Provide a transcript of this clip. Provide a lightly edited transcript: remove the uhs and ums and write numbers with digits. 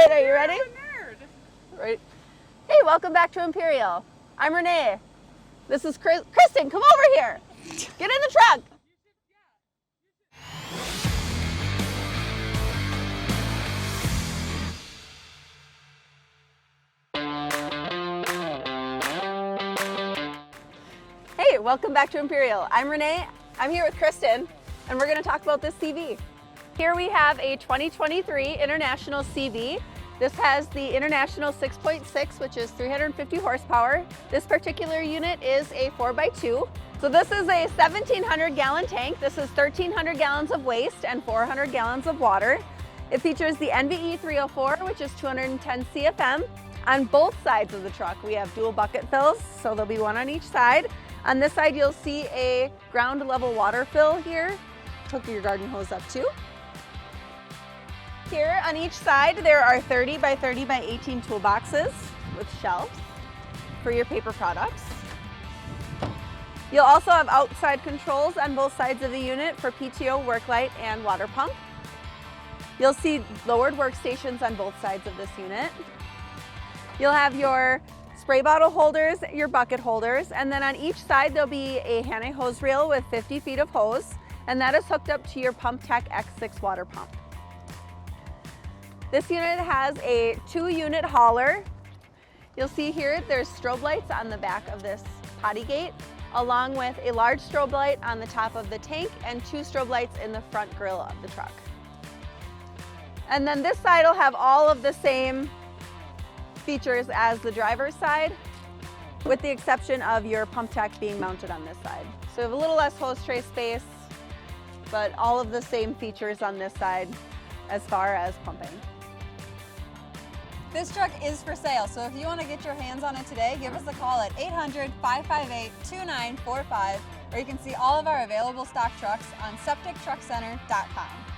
right, are you ready? Right. Hey, welcome back to Imperial. I'm Renee. This is Kristen. Come over here. Get in the truck. Hey, welcome back to Imperial. I'm Renee. I'm here with Kristen, and we're going to talk about this CV. Here we have a 2023 International CV. This has the International 6.6, which is 350 horsepower. This particular unit is a 4x2. So this is a 1,700 gallon tank. This is 1,300 gallons of waste and 400 gallons of water. It features the NVE 304, which is 210 CFM. On both sides of the truck, we have dual bucket fills, so there'll be one on each side. On this side, you'll see a ground level water fill here. Hook your garden hose up too. Here on each side, there are 30 by 30 by 18 toolboxes with shelves for your paper products. You'll also have outside controls on both sides of the unit for PTO, work light, and water pump. You'll see lowered workstations on both sides of this unit. You'll have your spray bottle holders, your bucket holders, and then on each side there'll be a Hannay hose reel with 50 feet of hose, and that is hooked up to your PumpTech X6 water pump. This unit has a 2-unit hauler. You'll see here there's strobe lights on the back of this potty gate, along with a large strobe light on the top of the tank and 2 strobe lights in the front grille of the truck. And then this side will have all of the same features as the driver's side, with the exception of your PumpTech being mounted on this side. So you have a little less hose tray space, but all of the same features on this side as far as pumping. This truck is for sale, so if you want to get your hands on it today, give us a call at 800-558-2945, or you can see all of our available stock trucks on septictruckcenter.com.